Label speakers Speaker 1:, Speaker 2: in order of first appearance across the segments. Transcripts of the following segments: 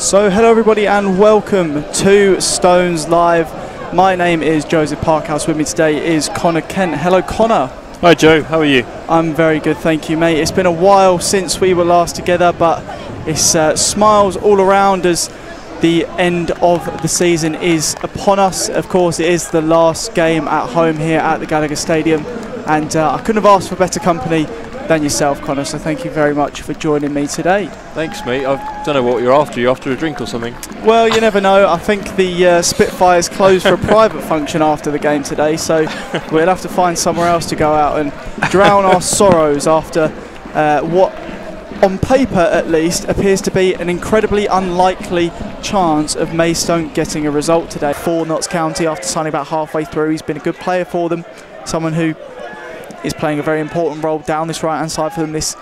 Speaker 1: So hello everybody and welcome to Stones Live. My name is Joseph Parkhouse. With me today is Connor Kent. Hello Connor.
Speaker 2: Hi Joe, how are you?
Speaker 1: I'm very good, thank you mate. It's been a while since we were last together, but it's smiles all around as the end of the season is upon us. Of course it is the last game at home here at the Gallagher Stadium, and I couldn't have asked for better company than yourself, Connor, so thank you very much for joining me today.
Speaker 2: Thanks mate, I don't know what you're after. You're after a drink or something?
Speaker 1: Well, you never know. I think the Spitfire's closed for a private function after the game today, so we'll have to find somewhere else to go out and drown our sorrows after what, on paper at least, appears to be an incredibly unlikely chance of Maidstone getting a result today. For Notts County, after signing about halfway through, he's been a good player for them, someone who is playing a very important role down this right hand side for them this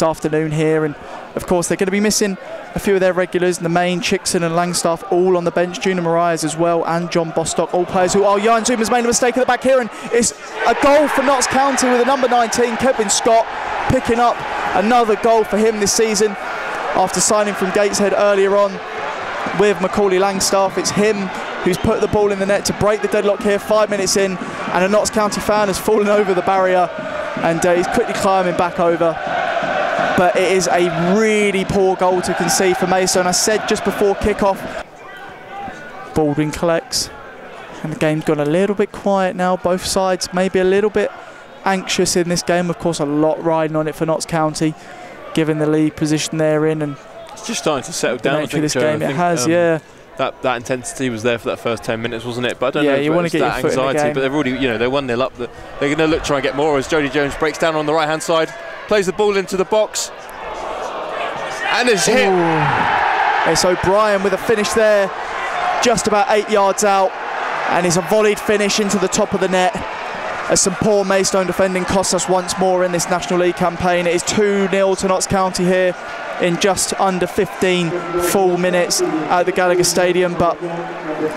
Speaker 1: afternoon here. And of course they're going to be missing a few of their regulars, the main, Chickson and Langstaff all on the bench, Juna Marias as well, and John Bostock, all players who are Jan Zuma's made a mistake at the back here, and it's a goal for Notts County with the number 19 Kevin Scott picking up another goal for him this season after signing from Gateshead earlier on with Macaulay Langstaff. It's him who's put the ball in the net to break the deadlock here 5 minutes in, and a Notts County fan has fallen over the barrier and he's quickly climbing back over. But it is a really poor goal to concede for Maidstone. I said just before kick-off, Baldwin collects, and the game's gone a little bit quiet now. Both sides maybe a little bit anxious in this game. Of course, a lot riding on it for Notts County, given the lead position they're in, and
Speaker 2: it's just starting to settle down. I think
Speaker 1: this game it has, yeah.
Speaker 2: That intensity was there for that first 10 minutes, wasn't it? But I don't know if
Speaker 1: you want to get
Speaker 2: that
Speaker 1: your foot
Speaker 2: anxiety.
Speaker 1: in the game.
Speaker 2: But they've already, they're 1-0 up. They're going to look try and get more as Jody Jones breaks down on the right-hand side, plays the ball into the box, and is hit.
Speaker 1: Ooh. It's O'Brien with a finish there, just about 8 yards out, and it's a volleyed finish into the top of the net. As some poor Maidstone defending costs us once more in this National League campaign. It is 2-0 to Notts County here in just under 15 full minutes at the Gallagher Stadium, but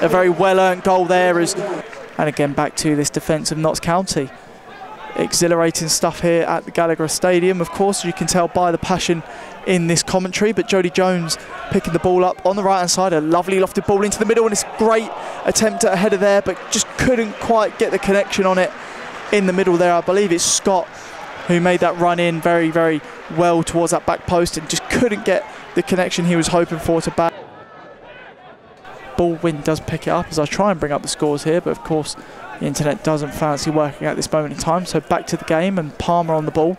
Speaker 1: a very well-earned goal there. And again, back to this defence of Notts County. Exhilarating stuff here at the Gallagher Stadium, of course, you can tell by the passion in this commentary. But Jody Jones picking the ball up on the right hand side, a lovely lofted ball into the middle, and it's a great attempt at a header there, but just couldn't quite get the connection on it in the middle there. I believe it's Scott who made that run in very, very well towards that back post and just couldn't get the connection he was hoping for to back. Baldwin does pick it up as I try and bring up the scores here, but of course the internet doesn't fancy working at this moment in time. So back to the game, and Palmer on the ball.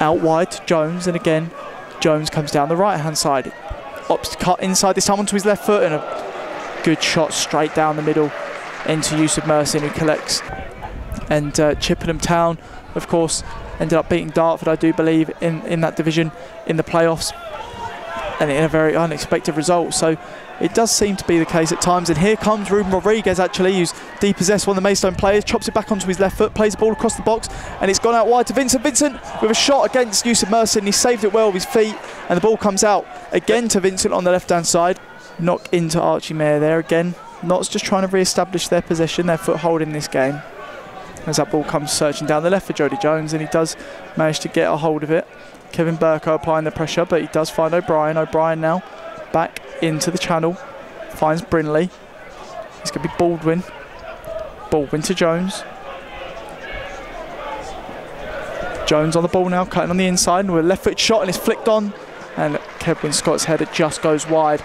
Speaker 1: Out wide to Jones, and again Jones comes down the right hand side. Opts to cut inside this time onto his left foot, and a good shot straight down the middle into Yusuf Mersin, who collects. And Chippenham Town, of course, ended up beating Dartford, I do believe, in that division in the playoffs, and in a very unexpected result. So it does seem to be the case at times. And here comes Ruben Rodriguez, actually, who's depossessed one of the Maidstone players, chops it back onto his left foot, plays the ball across the box, and it's gone out wide to Vincent. Vincent with a shot against Yusuf Mersin. He saved it well with his feet, and the ball comes out again to Vincent on the left-hand side. Knock into Archie Mayer there again. Notts just trying to re-establish their possession, their foothold in this game, as that ball comes searching down the left for Jody Jones, and he does manage to get a hold of it. Kevin Burko applying the pressure, but he does find O'Brien. O'Brien now back into the channel, finds Brinley. It's going to be Baldwin. Baldwin to Jones. Jones on the ball now, cutting on the inside with a left-footed shot, and it's flicked on, and Kevin Scott's header just goes wide.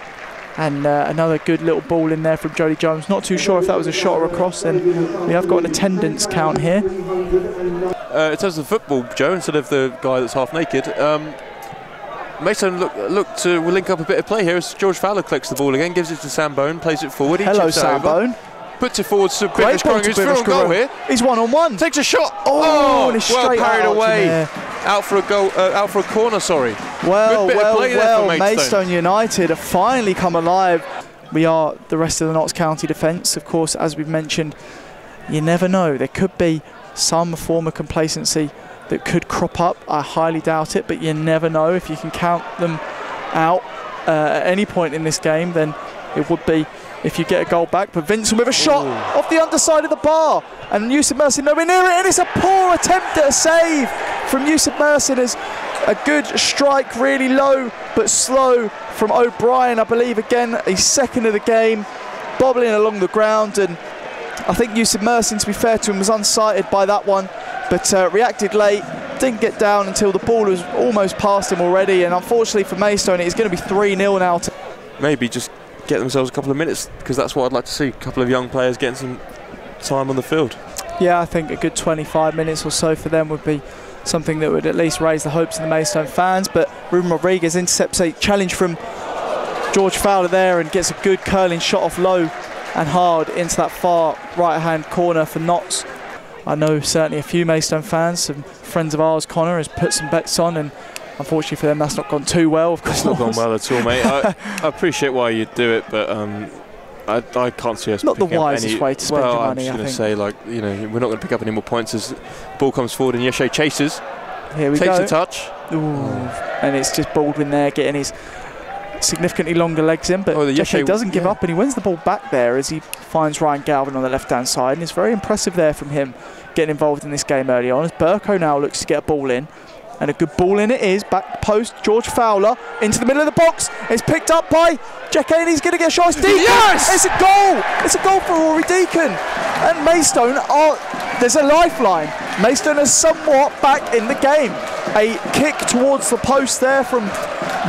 Speaker 1: And another good little ball in there from Jody Jones. Not too sure if that was a shot or a cross, and we have got an attendance count here.
Speaker 2: In terms of football, Joe, instead of the guy that's half naked, Maidstone look to link up a bit of play here as George Fowler collects the ball again, gives it to Sambone, plays it forward.
Speaker 1: Hello, Sambone.
Speaker 2: Puts it forward to Bivish Curran, who's through on goal here.
Speaker 1: He's one-on-one.
Speaker 2: Takes a shot.
Speaker 1: Oh, and he's
Speaker 2: well
Speaker 1: straight
Speaker 2: carried
Speaker 1: out
Speaker 2: away. Out for a goal, out for a corner, sorry.
Speaker 1: Well,
Speaker 2: Maidstone.
Speaker 1: Maidstone United have finally come alive. We are the rest of the Notts County defence. Of course, as we've mentioned, you never know. There could be some form of complacency that could crop up. I highly doubt it, but you never know. If you can count them out at any point in this game, then it would be if you get a goal back. But Vincent with a shot off the underside of the bar, and Yusuf Mersin nowhere near it, and it's a poor attempt at a save from Yusuf Mersin as a good strike really low but slow from O'Brien, I believe. Again, he's second of the game, bobbling along the ground, and I think Yusuf Mersin, to be fair to him, was unsighted by that one, but reacted late, didn't get down until the ball was almost past him already, and unfortunately for Maidstone, it's going to be 3-0 now.
Speaker 2: Maybe just get themselves a couple of minutes, because that's what I'd like to see, a couple of young players getting some time on the field. Yeah,
Speaker 1: I think a good 25 minutes or so for them would be something that would at least raise the hopes of the Maidstone fans. But Ruben Rodriguez intercepts a challenge from George Fowler there and gets a good curling shot off low and hard into that far right-hand corner for Notts. I know certainly a few Maidstone fans, some friends of ours, Connor, has put some bets on, and unfortunately for them that's not gone too well, of course.
Speaker 2: It's not gone well at all, mate. I appreciate why you do it, but I can't see us
Speaker 1: not the wisest way to spend your money.
Speaker 2: I'm just going to say, like, you know, we're not going to pick up any more points as the ball comes forward and Yeshe chases.
Speaker 1: Here we go.
Speaker 2: Takes a touch.
Speaker 1: Ooh. And it's just Baldwin there getting his significantly longer legs in, but Yeshe doesn't give up, and he wins the ball back there as he finds Ryan Galvin on the left-hand side, and it's very impressive there from him getting involved in this game early on, as Burko now looks to get a ball in. And a good ball in it is, back post, George Fowler into the middle of the box. It's picked up by Jack and he's going to get a shot. It's Deacon.
Speaker 2: Yes!
Speaker 1: It's a goal. It's a goal for Rory Deacon. And Maidstone there's a lifeline. Maidstone are somewhat back in the game. A kick towards the post there from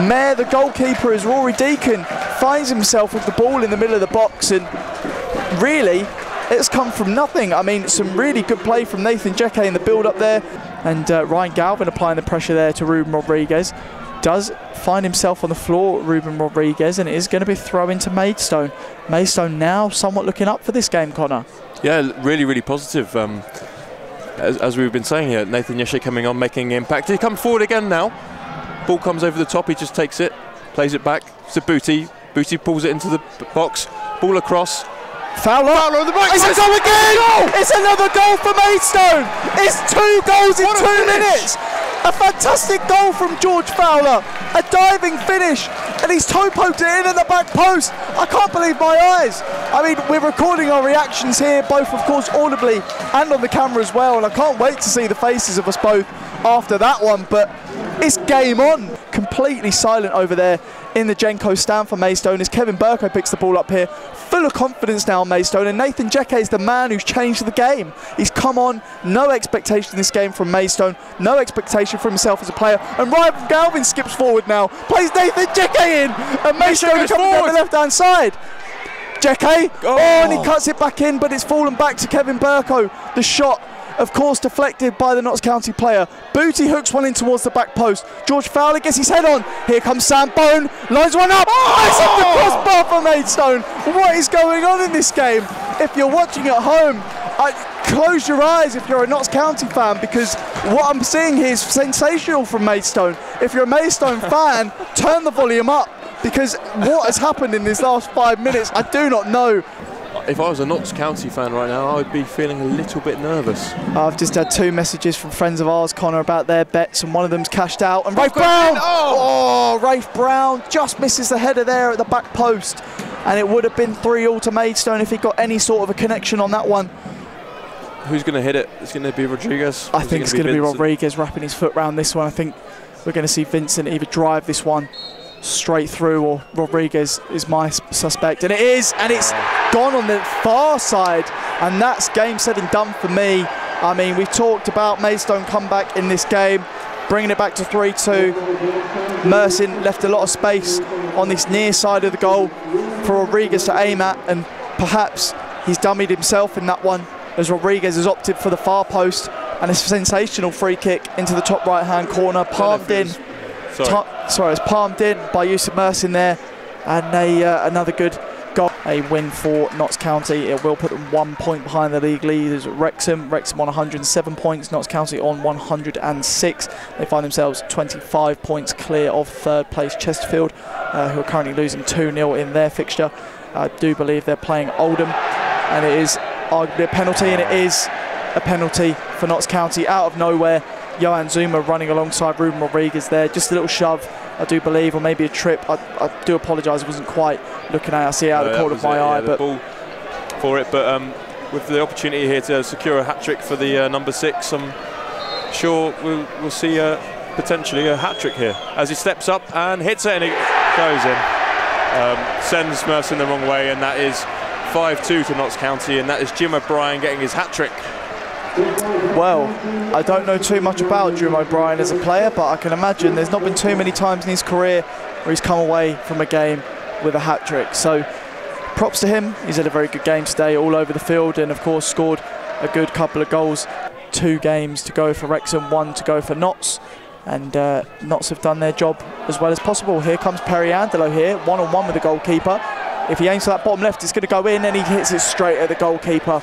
Speaker 1: Mayer, the goalkeeper, as Rory Deacon finds himself with the ball in the middle of the box, and really it's come from nothing. I mean, some really good play from Nathan Jeke in the build-up there, and Ryan Galvin applying the pressure there to Ruben Rodriguez. Does find himself on the floor, Ruben Rodriguez, and it is going to be a throw into Maidstone. Maidstone now somewhat looking up for this game, Connor.
Speaker 2: Yeah, really, really positive. As we've been saying here, Nathan Yeshe coming on, making an impact. He comes forward again now. Ball comes over the top, he just takes it, plays it back to Booty. Booty pulls it into the box, ball across.
Speaker 1: Fowler on the back. It's a goal again! It's another goal for Maidstone! It's 2 goals in 2 minutes! A fantastic goal from George Fowler, a diving finish, and he's toe poked it in at the back post. I can't believe my eyes. I mean, we're recording our reactions here, both of course audibly and on the camera as well, and I can't wait to see the faces of us both after that one, but it's game on. Completely silent over there in the Genco stand for Maidstone as Kevin Burko picks the ball up here. Full of confidence now, Maidstone, and Nathan Jeke is the man who's changed the game. He's come on, no expectation in this game from Maidstone, no expectation for himself as a player, and Ryan Galvin skips forward now, plays Nathan Jeke in, and Maidstone coming down the left-hand side. Jeke, and he cuts it back in, but it's fallen back to Kevin Burko. The shot, of course, deflected by the Notts County player. Booty hooks one in towards the back post. George Fowler gets his head on. Here comes Sam Bone, lines one up. It's off the crossbar for Maidstone. What is going on in this game? If you're watching at home, close your eyes if you're a Notts County fan, because what I'm seeing here is sensational from Maidstone. If you're a Maidstone fan, turn the volume up, because what has happened in these last 5 minutes, I do not know.
Speaker 2: If I was a Notts County fan right now, I would be feeling a little bit nervous.
Speaker 1: I've just had 2 messages from friends of ours, Connor, about their bets, and one of them's cashed out. And Rafe Brown! Rafe Brown just misses the header there at the back post. And it would have been 3-3 to Maidstone if he got any sort of a connection on that one.
Speaker 2: Who's going to hit it? It's going to be Rodriguez?
Speaker 1: I think it's going to be Rodriguez wrapping his foot round this one. I think we're going to see Vincent either drive this one straight through, or Rodriguez is my suspect, and it is, and it's gone on the far side, and that's game said and done for me. I mean, we've talked about Maidstone comeback in this game, bringing it back to 3-2. Mersin left a lot of space on this near side of the goal for Rodriguez to aim at, and perhaps he's dummied himself in that one, as Rodriguez has opted for the far post, and a sensational free kick into the top right hand corner, palmed in. It's palmed in by Yusuf Mersin there, and another good goal. A win for Notts County. It will put them 1 point behind the league leaders, Wrexham. Wrexham on 107 points, Notts County on 106. They find themselves 25 points clear of 3rd place Chesterfield, who are currently losing 2-0 in their fixture. I do believe they're playing Oldham, and it is arguably a penalty, and it is a penalty for Notts County out of nowhere. Johan Zuma running alongside Ruben Rodriguez there, just a little shove, I do believe, or maybe a trip. I do apologise, I wasn't quite looking at it. I see it out of the corner of my eye.
Speaker 2: The ball for it, but with the opportunity here to secure a hat-trick for the number 6, I'm sure we'll see potentially a hat-trick here as he steps up and hits it, and it goes in. Sends Mercer in the wrong way, and that is 5-2 to Notts County, and that is Jim O'Brien getting his hat-trick.
Speaker 1: Well, I don't know too much about Jim O'Brien as a player, but I can imagine there's not been too many times in his career where he's come away from a game with a hat-trick. So props to him. He's had a very good game today, all over the field, and of course scored a good couple of goals. 2 games to go for Wrexham, 1 to go for Notts, and Notts have done their job as well as possible. Here comes Perry Andelo here, one-on-one with the goalkeeper. If he aims for that bottom left, it's going to go in, and he hits it straight at the goalkeeper,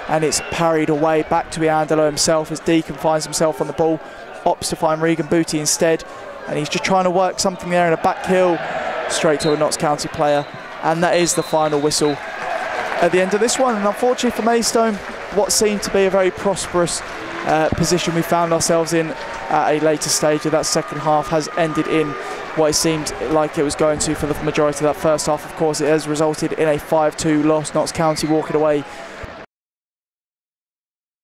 Speaker 1: and it's parried away back to Andelo himself as Deacon finds himself on the ball, opts to find Regan Booty instead, and he's just trying to work something there in a back heel straight to a Notts County player, and that is the final whistle at the end of this one. And unfortunately for Maidstone, what seemed to be a very prosperous position we found ourselves in at a later stage of that second half has ended in what it seemed like it was going to for the majority of that first half. Of course, it has resulted in a 5-2 loss, Notts County walking away